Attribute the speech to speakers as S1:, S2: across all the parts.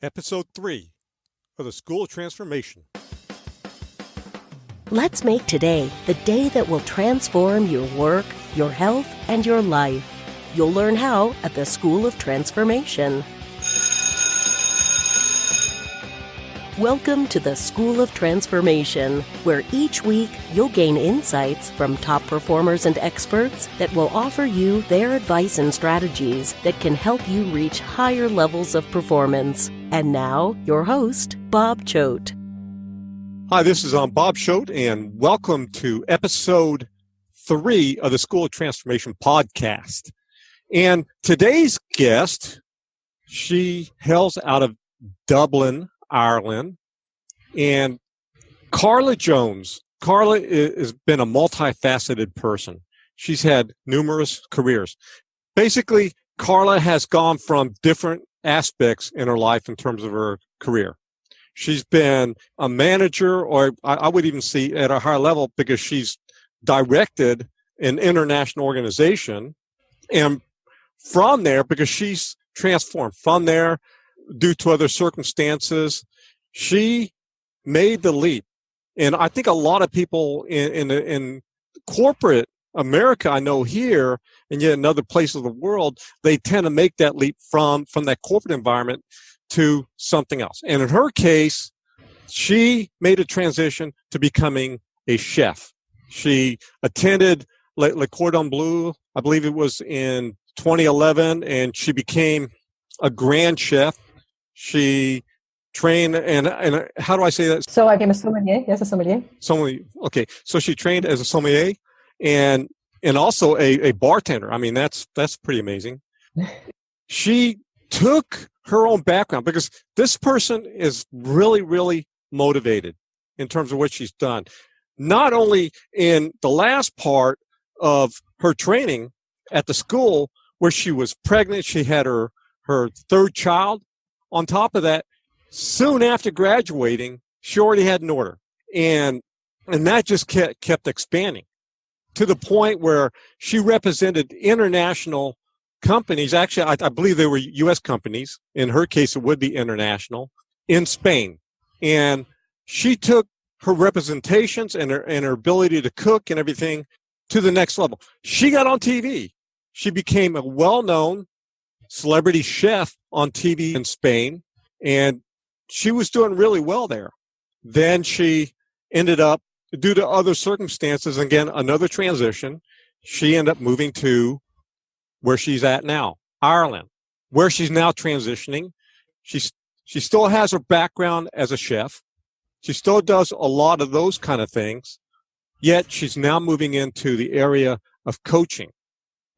S1: Episode 3 of the School of Transformation.
S2: Let's make today the day that will transform your work, your health, and your life. You'll learn how at the School of Transformation. Welcome to the School of Transformation, where each week you'll gain insights from top performers and experts that will offer you their advice and strategies that can help you reach higher levels of performance. And now, your host, Bob Choat.
S1: Hi, this is Bob Choat, and welcome to Episode 3 of the School of Transformation podcast. And today's guest, she hails out of Dublin, Ireland, and Carla Jones. Carla has been a multifaceted person. She's had numerous careers. Basically, Carla has gone from different aspects in her life in terms of her career. She's been a manager, or I would even see at a higher level, because she's directed an international organization. And from there, because she's transformed from there, due to other circumstances, she made the leap. And I think a lot of people in corporate America, I know here, and yet in other places of the world, they tend to make that leap from that corporate environment to something else. And in her case, she made a transition to becoming a chef. She attended Le Cordon Bleu, I believe it was in 2011, and she became a grand chef. She trained, and how do I say that?
S3: So I became a sommelier. Yes, a sommelier.
S1: Sommelier. Okay, so she trained as a sommelier and also a bartender. I mean, that's pretty amazing. She took her own background, because this person is really, really motivated in terms of what she's done. Not only in the last part of her training at the school where she was pregnant, she had her third child. On top of that, soon after graduating, she already had an order. And that just kept expanding to the point where she represented international companies. Actually, I believe they were U.S. companies. In her case, it would be international, in Spain. And she took her representations and her ability to cook and everything to the next level. She got on TV. She became a well-known celebrity chef on TV in Spain, and she was doing really well there. Then she ended up, due to other circumstances, again, another transition, she ended up moving to where she's at now, Ireland, where she's now transitioning. She still has her background as a chef. She still does a lot of those kind of things, yet she's now moving into the area of coaching.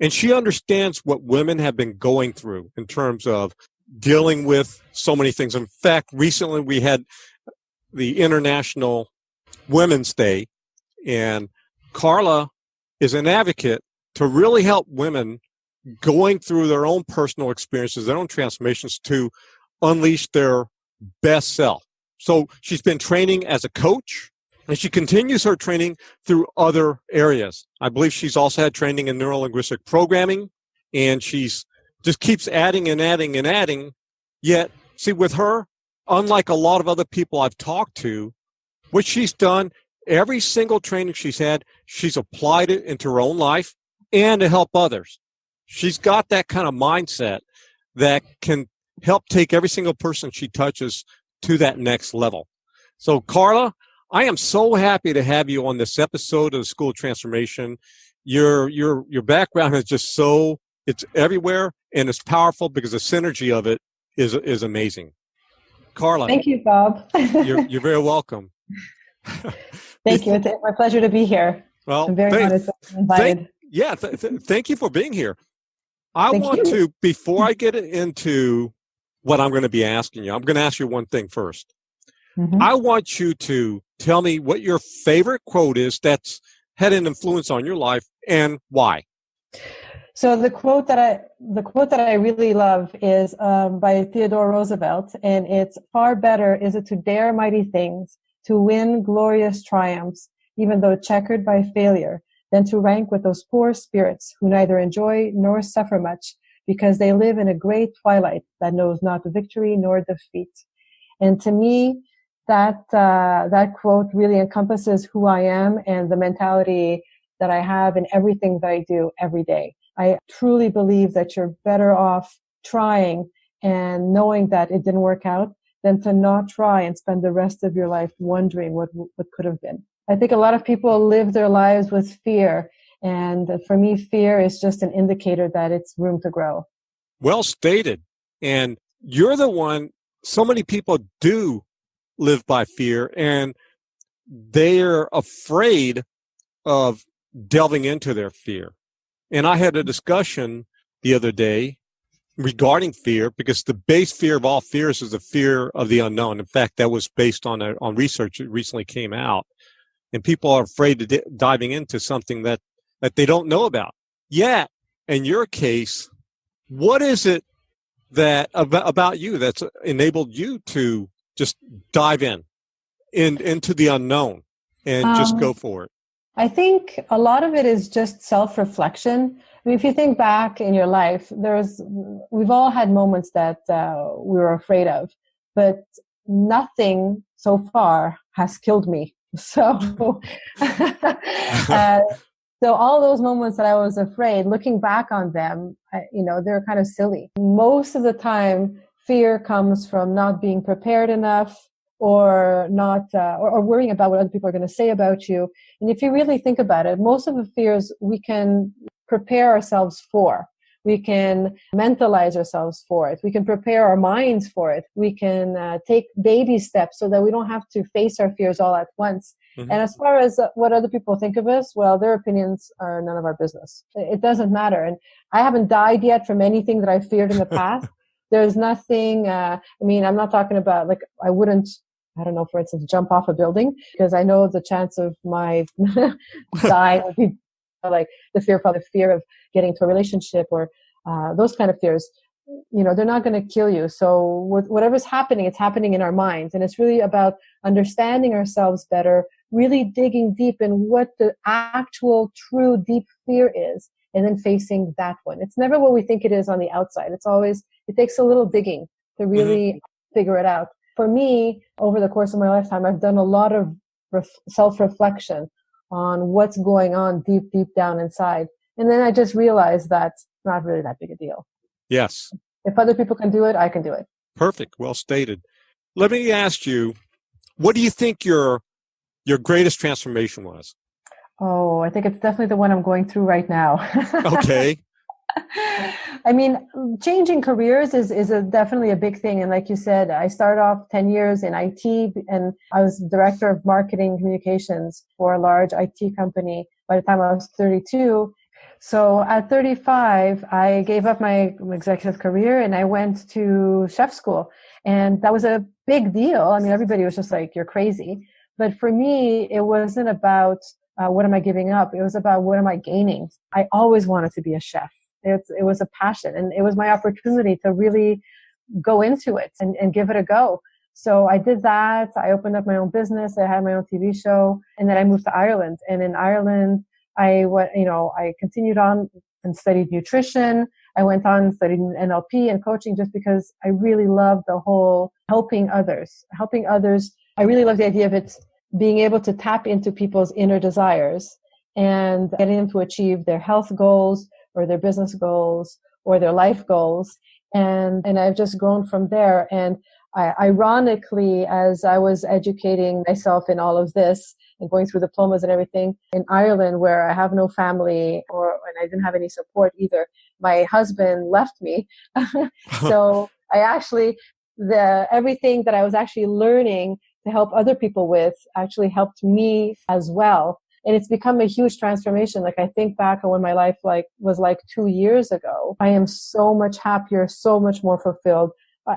S1: And she understands what women have been going through in terms of dealing with so many things. In fact, recently we had the International Women's Day, and Carla is an advocate to really help women going through their own personal experiences, their own transformations, to unleash their best self. So she's been training as a coach, and she continues her training through other areas. I believe she's also had training in neuro-linguistic programming, and she's just keeps adding and adding and adding. Yet, see, with her, unlike a lot of other people I've talked to, what she's done, every single training she's had, she's applied it into her own life and to help others. She's got that kind of mindset that can help take every single person she touches to that next level. So, Carla, I am so happy to have you on this episode of the School of Transformation. Your background is just it's everywhere, and it's powerful because the synergy of it is amazing. Carla.
S3: Thank you, Bob.
S1: you're very welcome.
S3: Thank you. It's my pleasure to be here.
S1: Well,
S3: I'm very honored to be invited.
S1: Thank you for being here. Before I get into what I'm going to be asking you, I'm going to ask you one thing first. Mm-hmm. I want you to tell me what your favorite quote is that's had an influence on your life and why.
S3: So the quote that I really love is by Theodore Roosevelt, and it's, "Far better is it to dare mighty things, to win glorious triumphs, even though checkered by failure, than to rank with those poor spirits who neither enjoy nor suffer much, because they live in a great twilight that knows not victory nor defeat. And to me, that quote really encompasses who I am and the mentality that I have in everything that I do every day. I truly believe that you're better off trying and knowing that it didn't work out than to not try and spend the rest of your life wondering what could have been. I think a lot of people live their lives with fear. And for me, fear is just an indicator that it's room to grow.
S1: Well stated. And you're the one, so many people do live by fear, and they're afraid of delving into their fear. And I had a discussion the other day regarding fear, because the base fear of all fears is the fear of the unknown. In fact, that was based on research that recently came out. And people are afraid of diving into something that they don't know about. Yet, in your case, what is it that about you that's enabled you to just dive into the unknown and just go for it?
S3: I think a lot of it is just self-reflection. I mean, if you think back in your life, we've all had moments that we were afraid of, but nothing so far has killed me. So, so all those moments that I was afraid, looking back on them, they're kind of silly. Most of the time, fear comes from not being prepared enough, or not, or worrying about what other people are going to say about you. And if you really think about it, most of the fears we can prepare ourselves for. We can mentalize ourselves for it. We can prepare our minds for it. We can take baby steps so that we don't have to face our fears all at once. Mm-hmm. And as far as what other people think of us, well, their opinions are none of our business. It doesn't matter. And I haven't died yet from anything that I feared in the past. There's nothing, I'm not talking about, like, I don't know, for instance, jump off a building, because I know the chance of my dying would be like the fear of getting to a relationship, or those kind of fears. They're not going to kill you. So whatever's happening, it's happening in our minds. And it's really about understanding ourselves better, really digging deep in what the actual true deep fear is, and then facing that one. It's never what we think it is on the outside. It takes a little digging to really figure it out. For me, over the course of my lifetime, I've done a lot of self-reflection on what's going on deep, deep down inside. And then I just realized that it's not really that big a deal.
S1: Yes.
S3: If other people can do it, I can do it.
S1: Perfect. Well stated. Let me ask you, what do you think your greatest transformation was?
S3: Oh, I think it's definitely the one I'm going through right now.
S1: Okay.
S3: I mean, changing careers is definitely a big thing. And like you said, I started off 10 years in IT, and I was director of marketing communications for a large IT company by the time I was 32. So at 35, I gave up my executive career and I went to chef school. And that was a big deal. I mean, everybody was just like, you're crazy. But for me, it wasn't about what am I giving up? It was about what am I gaining? I always wanted to be a chef. It was a passion, and it was my opportunity to really go into it and give it a go. So I did that. I opened up my own business. I had my own TV show, and then I moved to Ireland. And in Ireland, I continued on and studied nutrition. I went on and studied NLP and coaching, just because I really loved the whole helping others. I really love the idea of it being able to tap into people's inner desires and getting them to achieve their health goals, or their business goals, or their life goals. And I've just grown from there. And ironically, as I was educating myself in all of this and going through diplomas and everything in Ireland, where I have no family, and I didn't have any support either, my husband left me. So everything that I was actually learning to help other people with actually helped me as well. And it's become a huge transformation. Like, I think back on when my life was 2 years ago. I am so much happier, so much more fulfilled.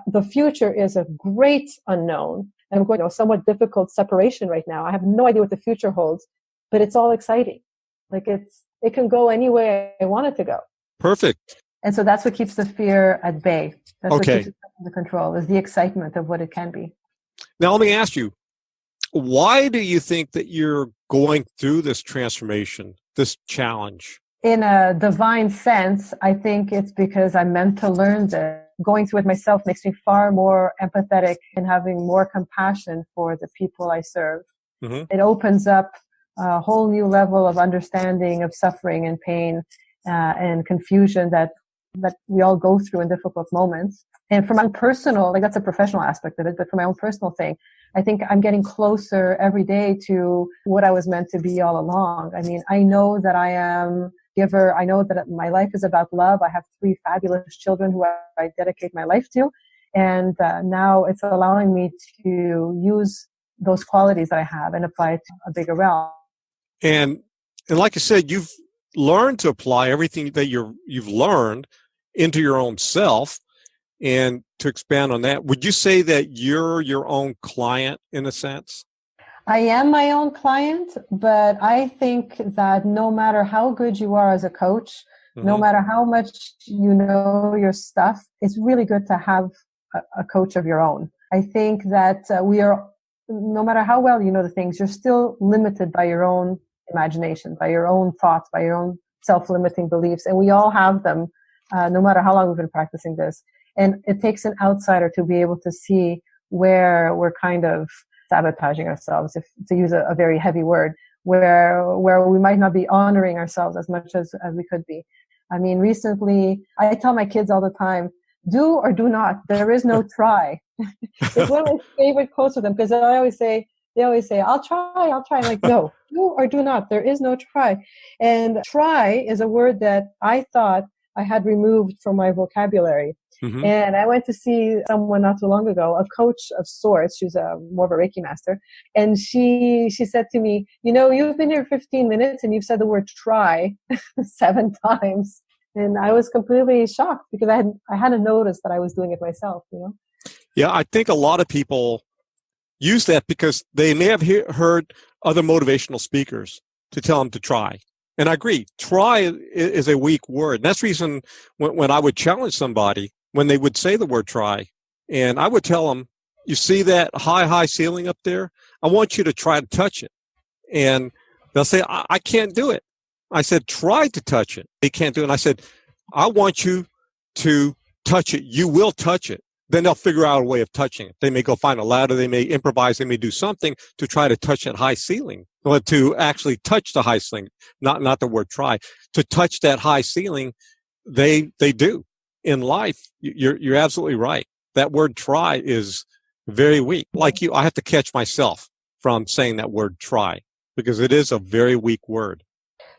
S3: The future is a great unknown. And I'm going through a somewhat difficult separation right now. I have no idea what the future holds, but it's all exciting. Like, it can go any way I want it to go.
S1: Perfect.
S3: And so that's what keeps the fear at bay. That's
S1: okay.
S3: What keeps it under control, is the excitement of what it can be.
S1: Now, let me ask you, why do you think that you're going through this transformation, this challenge?
S3: in a divine sense, I think it's because I'm meant to learn this. Going through it myself makes me far more empathetic and having more compassion for the people I serve.
S1: Mm-hmm.
S3: It opens up a whole new level of understanding of suffering and pain and confusion that we all go through in difficult moments. And for my own personal, like that's a professional aspect of it, but for my own personal thing, I think I'm getting closer every day to what I was meant to be all along. I mean, I know that I am giver. I know that my life is about love. I have 3 fabulous children who I dedicate my life to. And now it's allowing me to use those qualities that I have and apply it to a bigger realm.
S1: And like I said, you've learned to apply everything that you've learned into your own self. And to expand on that, would you say that you're your own client in a sense?
S3: I am my own client, but I think that no matter how good you are as a coach, no matter how much you know your stuff, it's really good to have a coach of your own. I think that no matter how well you know the things, you're still limited by your own imagination, by your own thoughts, by your own self-limiting beliefs. And we all have them, no matter how long we've been practicing this. And it takes an outsider to be able to see where we're kind of sabotaging ourselves, if to use a very heavy word, where we might not be honoring ourselves as much as we could be. I mean, recently, I tell my kids all the time, do or do not. There is no try. It's one of my favorite quotes with them because they always say, I'll try. I'm like, no, do or do not. There is no try. And try is a word that I thought I had removed from my vocabulary. Mm-hmm. And I went to see someone not too long ago, a coach of sorts. She's more of a Reiki master. And she said to me, you've been here 15 minutes and you've said the word try 7 times. And I was completely shocked because I hadn't noticed that I was doing it myself,
S1: Yeah, I think a lot of people use that because they may have heard other motivational speakers to tell them to try. And I agree, try is a weak word. And that's the reason when I would challenge somebody, when they would say the word try, and I would tell them, you see that high ceiling up there? I want you to try to touch it. And they'll say, I can't do it. I said, try to touch it. They can't do it. And I said, I want you to touch it. You will touch it. Then they'll figure out a way of touching it. They may go find a ladder. They may improvise. They may do something to try to touch that high ceiling, or to actually touch the high ceiling, not the word try. To touch that high ceiling, they do. In life, you're absolutely right. That word try is very weak. Like you, I have to catch myself from saying that word try because it is a very weak word.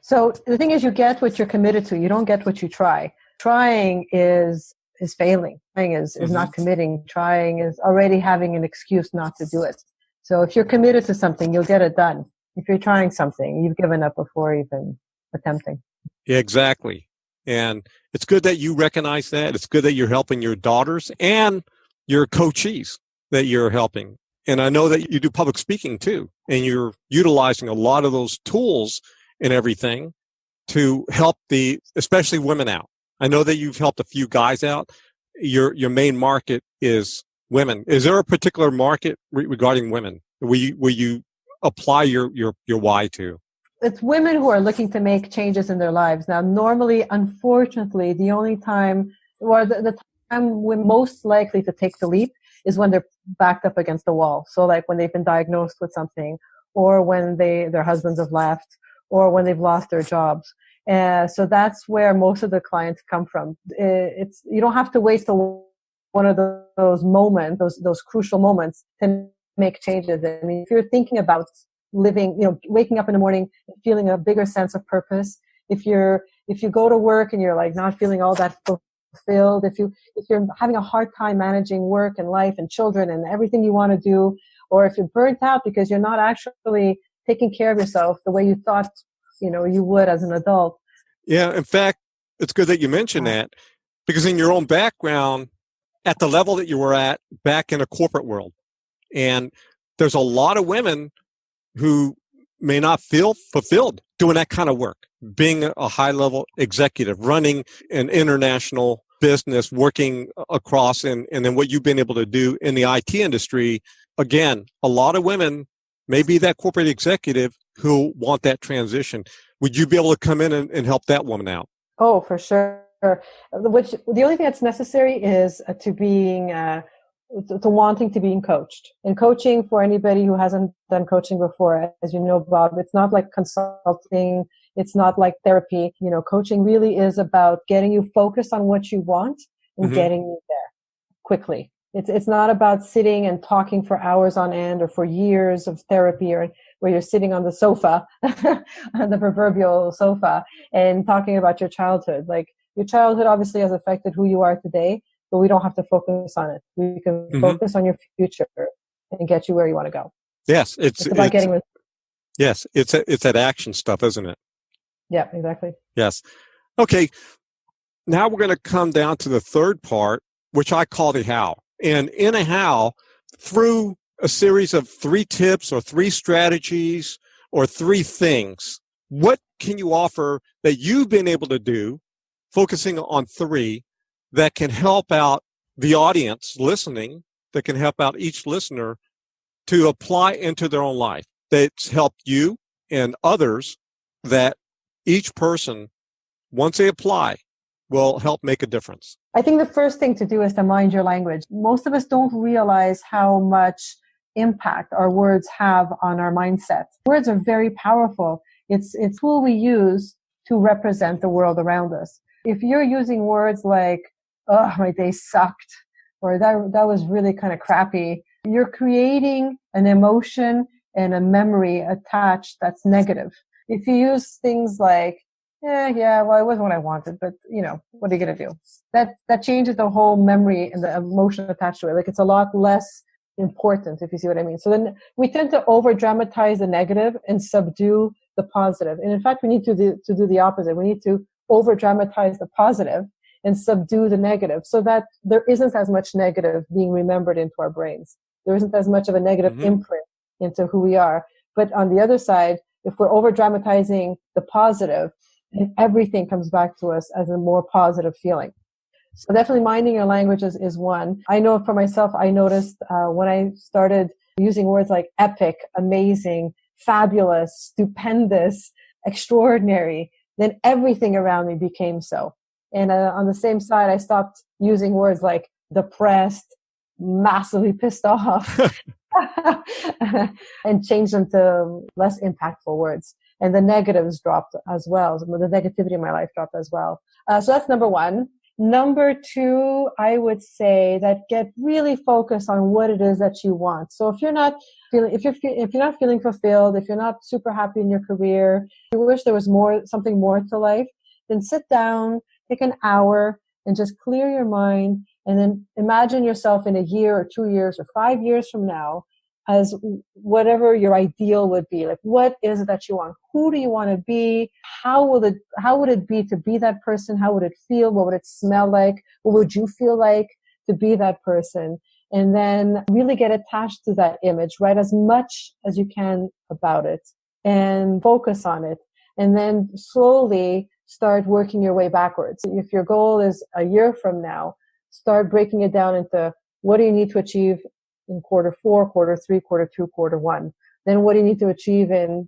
S3: So the thing is, you get what you're committed to. You don't get what you try. Trying is failing. Trying is not committing. Trying is already having an excuse not to do it. So if you're committed to something, you'll get it done. If you're trying something, you've given up before even attempting.
S1: Yeah, exactly. And it's good that you recognize that. It's good that you're helping your daughters and your coachees that you're helping. And I know that you do public speaking too, and you're utilizing a lot of those tools and everything to help especially women out. I know that you've helped a few guys out. Your main market is women. Is there a particular market regarding women where you apply your why to?
S3: It's women who are looking to make changes in their lives. Now, normally, unfortunately, the only time or the time we're most likely to take the leap is when they're backed up against the wall. So like when they've been diagnosed with something, or when their husbands have left, or when they've lost their jobs. So that's where most of the clients come from. You don't have to wait till one of those moments, those crucial moments to make changes. I mean, if you're thinking about living, waking up in the morning, feeling a bigger sense of purpose. If you go to work and you're like not feeling all that fulfilled, if you're having a hard time managing work and life and children and everything you want to do, or if you're burnt out because you're not actually taking care of yourself the way you thought, you would as an adult.
S1: Yeah. In fact, it's good that you mentioned that because in your own background, at the level that you were at back in a corporate world, and there's a lot of women who may not feel fulfilled doing that kind of work, being a high-level executive, running an international business, working across, and then what you've been able to do in the IT industry. Again, a lot of women may be that corporate executive who want that transition. would you be able to come in and help that woman out?
S3: Oh, for sure. Which the only thing that's necessary is to wanting to being coached. And coaching, for anybody who hasn't done coaching before, as you know, Bob, it's not like consulting. It's not like therapy. Coaching really is about getting you focused on what you want and getting you there quickly. It's not about sitting and talking for hours on end or for years of therapy, or where you're sitting on the sofa, on the proverbial sofa, and talking about your childhood. Like, your childhood obviously has affected who you are today, but we don't have to focus on it. We can focus on your future and get you where you want to go.
S1: Yes,
S3: it's about getting.
S1: Yes, it's that action stuff, isn't it?
S3: Yeah, exactly.
S1: Yes. Okay. Now we're going to come down to the third part, which I call the how. And in a how, through a series of 3 tips or 3 strategies or 3 things, what can you offer that you've been able to do, focusing on 3, that can help out the audience listening, that can help out each listener to apply into their own life, that's helped you and others, that each person, once they apply, will help make a difference?
S3: I think the first thing to do is to mind your language. Most of us don't realize how much impact our words have on our mindset. Words are very powerful. It's a tool we use to represent the world around us. If you're using words like, "Oh, my day sucked," or that was really kind of crappy, you're creating an emotion and a memory attached that's negative. If you use things like, well, it wasn't what I wanted, but what are you going to do? That changes the whole memory and the emotion attached to it. Like, it's a lot less important, if you see what I mean. So then we tend to over dramatize the negative and subdue the positive. And in fact, we need to do the opposite. We need to over dramatize the positive and subdue the negative, so that there isn't as much negative being remembered into our brains. There isn't as much of a negative imprint into who we are. But on the other side, if we're over dramatizing the positive, and everything comes back to us as a more positive feeling. So definitely minding your languages is one. I know for myself, I noticed when I started using words like epic, amazing, fabulous, stupendous, extraordinary, then everything around me became so. And on the same side, I stopped using words like depressed, massively pissed off, and changed them to less impactful words. And the negatives dropped as well. The negativity in my life dropped as well. So that's number 1. Number 2, I would say that get really focused on what it is that you want. So if you're not feeling fulfilled, if you're not super happy in your career, you wish there was something more to life, then sit down, take an hour, and just clear your mind, and then imagine yourself in a year or 2 years or 5 years from now as whatever your ideal would be. Like, what is it that you want? Who do you want to be? How would it be to be that person? How would it feel? What would it smell like? What would you feel like to be that person? And then really get attached to that image, write as much as you can about it and focus on it. And then slowly start working your way backwards. If your goal is a year from now, start breaking it down into what do you need to achieve in quarter 4, quarter 3, quarter 2, quarter 1. Then what do you need to achieve in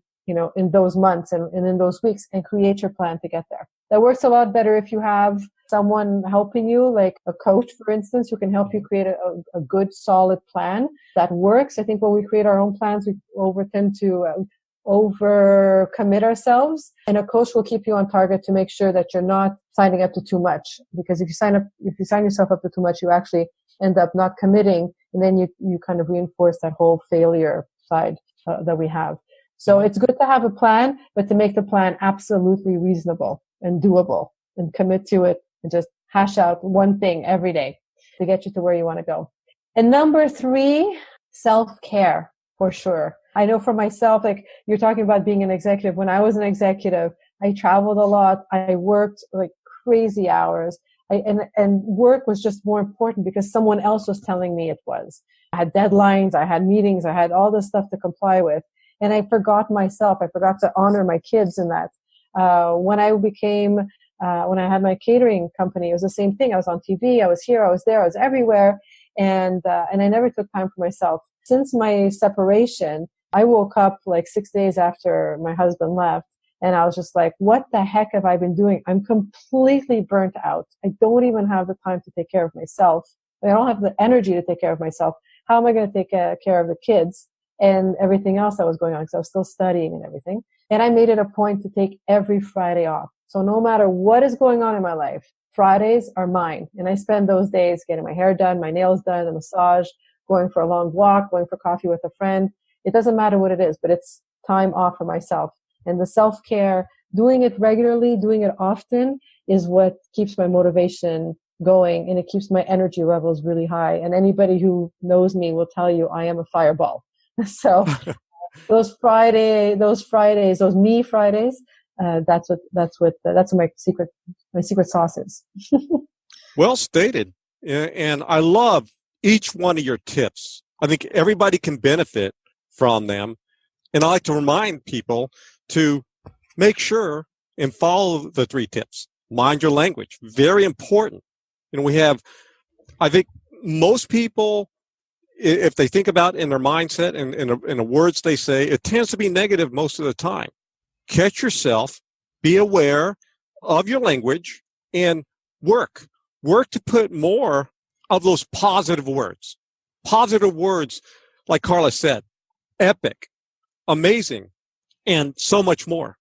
S3: those months and in those weeks, and create your plan to get there. That works a lot better if you have someone helping you, like a coach, for instance, who can help you create a good, solid plan that works. I think when we create our own plans, we tend to over-commit ourselves, and a coach will keep you on target to make sure that you're not signing up to too much. Because if you sign yourself up to too much, you actually end up not committing, and then you kind of reinforce that whole failure side that we have. So it's good to have a plan, but to make the plan absolutely reasonable and doable, and commit to it, and just hash out one thing every day to get you to where you want to go. And number 3, self-care, for sure. I know for myself, like you're talking about being an executive. When I was an executive, I traveled a lot. I worked like crazy hours. And work was just more important because someone else was telling me it was. I had deadlines, I had meetings, I had all this stuff to comply with. And I forgot myself. I forgot to honor my kids in that. When I had my catering company, it was the same thing. I was on TV, I was here, I was there, I was everywhere. And I never took time for myself. Since my separation, I woke up like 6 days after my husband left, And I was just like, what the heck have I been doing? I'm completely burnt out. I don't even have the time to take care of myself. I don't have the energy to take care of myself. How am I going to take care of the kids and everything else that was going on? Because I was still studying and everything. And I made it a point to take every Friday off. So no matter what is going on in my life, Fridays are mine. And I spend those days getting my hair done, my nails done, a massage, going for a long walk, going for coffee with a friend. It doesn't matter what it is, but it's time off for myself. And the self-care, doing it regularly, doing it often is what keeps my motivation going, and it keeps my energy levels really high. And anybody who knows me will tell you I am a fireball. So those Fridays, those me Fridays, that's what my secret sauce is.
S1: Well stated. And I love each one of your tips. I think everybody can benefit from them. And I like to remind people to make sure and follow the 3 tips. Mind your language. Very important. We have, I think most people, if they think about in their mindset and in the words they say, it tends to be negative most of the time. Catch yourself, be aware of your language, and work to put more of those positive words. Positive words, like Carla said, epic, amazing, and so much more.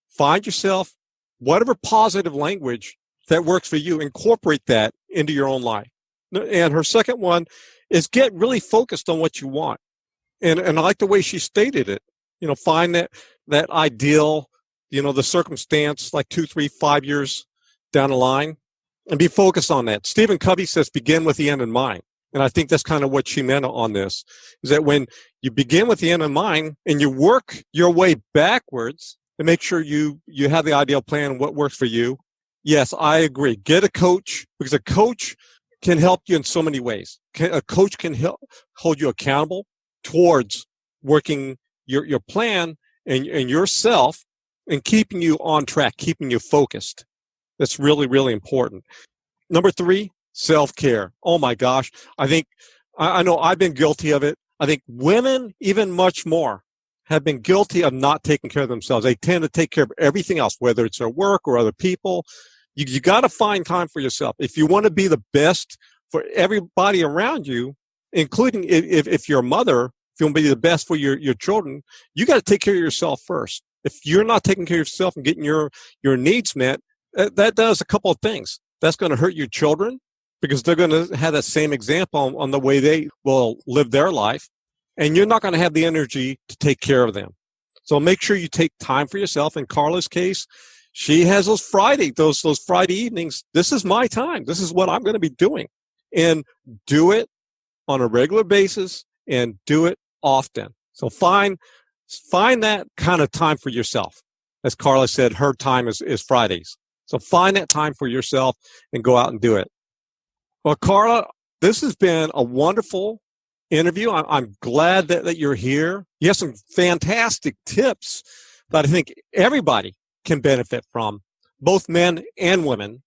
S1: Find yourself whatever positive language that works for you. Incorporate that into your own life. And her second one is get really focused on what you want. And I like the way she stated it. Find that ideal, the circumstance like 2, 3, 5 years down the line, and be focused on that. Stephen Covey says, begin with the end in mind. And I think that's kind of what she meant on this, is that when you begin with the end in mind and you work your way backwards and make sure you have the ideal plan, what works for you. Yes, I agree. Get a coach, because a coach can help you in so many ways. A coach can hold you accountable towards working your plan and yourself and keeping you on track, keeping you focused. That's really, really important. Number 3, self-care. Oh my gosh. I know I've been guilty of it. I think women, even much more, have been guilty of not taking care of themselves. They tend to take care of everything else, whether it's their work or other people. You got to find time for yourself. If you want to be the best for everybody around you, including if you're a mother, if you want to be the best for your children, you got to take care of yourself first. If you're not taking care of yourself and getting your needs met, that does a couple of things. That's going to hurt your children, because they're going to have that same example on the way they will live their life. And you're not going to have the energy to take care of them. So make sure you take time for yourself. In Carla's case, she has those Friday evenings. This is my time. This is what I'm going to be doing. And do it on a regular basis and do it often. So find that kind of time for yourself. As Carla said, her time is Fridays. So find that time for yourself and go out and do it. Well, Carla, this has been a wonderful interview. I'm glad that you're here. You have some fantastic tips that I think everybody can benefit from, both men and women.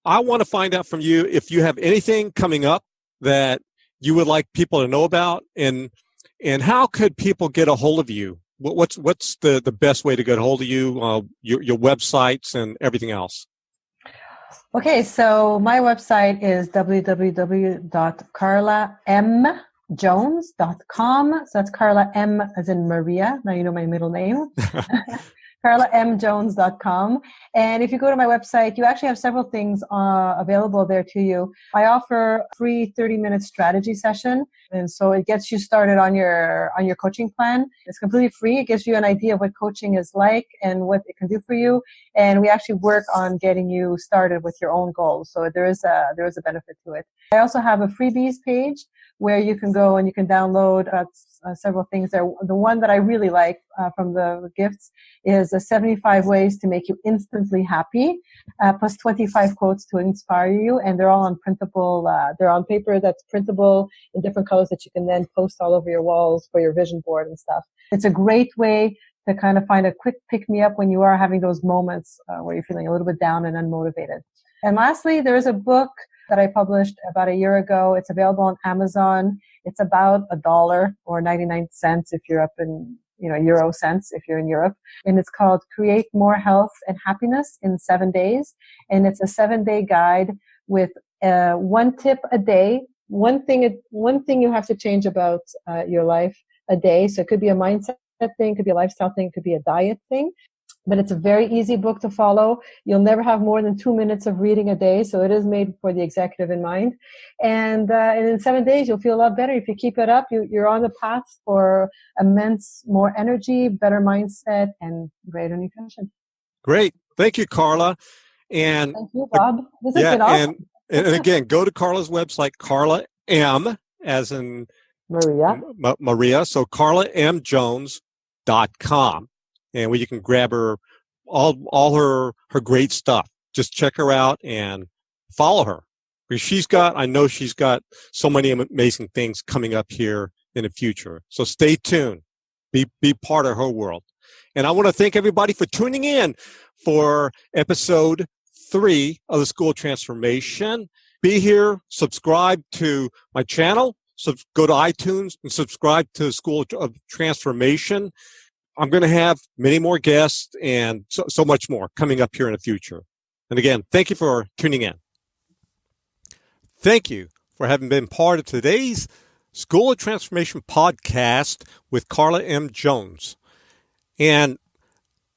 S1: I want to find out from you if you have anything coming up that you would like people to know about, and how could people get a hold of you? What's the best way to get a hold of you, your websites and everything else?
S3: Okay, so my website is www.carlamjones.com. So that's Carla M as in Maria. Now you know my middle name. carlamjones.com. And if you go to my website, you actually have several things available there to you. I offer a free 30-minute strategy session. And so it gets you started on your coaching plan. It's completely free. It gives you an idea of what coaching is like and what it can do for you. And we actually work on getting you started with your own goals. So there is a benefit to it. I also have a freebies page where you can go and you can download several things there. The one that I really like from the gifts is 75 ways to make you instantly happy, plus 25 quotes to inspire you. And they're all on printable, they're on paper that's printable in different colors that you can then post all over your walls for your vision board and stuff. It's a great way to kind of find a quick pick-me-up when you are having those moments where you're feeling a little bit down and unmotivated. And lastly, there is a book that I published about a year ago. It's available on Amazon. It's about $1 or 99 cents if you're up in Euro cents if you're in Europe. And it's called Create More Health and Happiness in 7 Days. And it's a 7-day guide with one tip a day, one thing you have to change about your life a day. So it could be a mindset thing, it could be a lifestyle thing, it could be a diet thing. But it's a very easy book to follow. You'll never have more than 2 minutes of reading a day. So it is made for the executive in mind. And in 7 days, you'll feel a lot better. If you keep it up, you're on the path for immense more energy, better mindset, and greater nutrition.
S1: Great. Thank you, Carla. And
S3: thank you, Bob. This has been awesome.
S1: And again, go to Carla's website, Carla M, as in Maria. So CarlaMJones.com. And where you can grab her, all her great stuff. Just check her out and follow her. Because I know she's got so many amazing things coming up here in the future. So stay tuned. Be part of her world. And I want to thank everybody for tuning in for episode 3 of the School of Transformation. Be here, subscribe to my channel. So go to iTunes and subscribe to the School of Transformation. I'm going to have many more guests and so much more coming up here in the future. And again, thank you for tuning in. Thank you for having been part of today's School of Transformation podcast with Carla M. Jones. And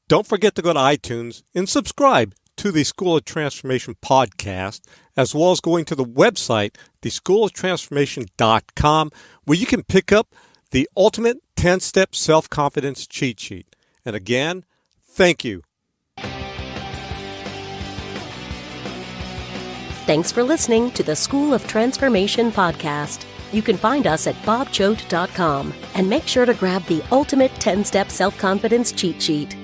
S1: don't forget to go to iTunes and subscribe to the School of Transformation podcast, as well as going to the website, theschooloftransformation.com, where you can pick up the ultimate 10-step self-confidence cheat sheet. And again, thank you.
S2: Thanks for listening to the School of Transformation podcast. You can find us at bobchoat.com and make sure to grab the ultimate 10-step self-confidence cheat sheet.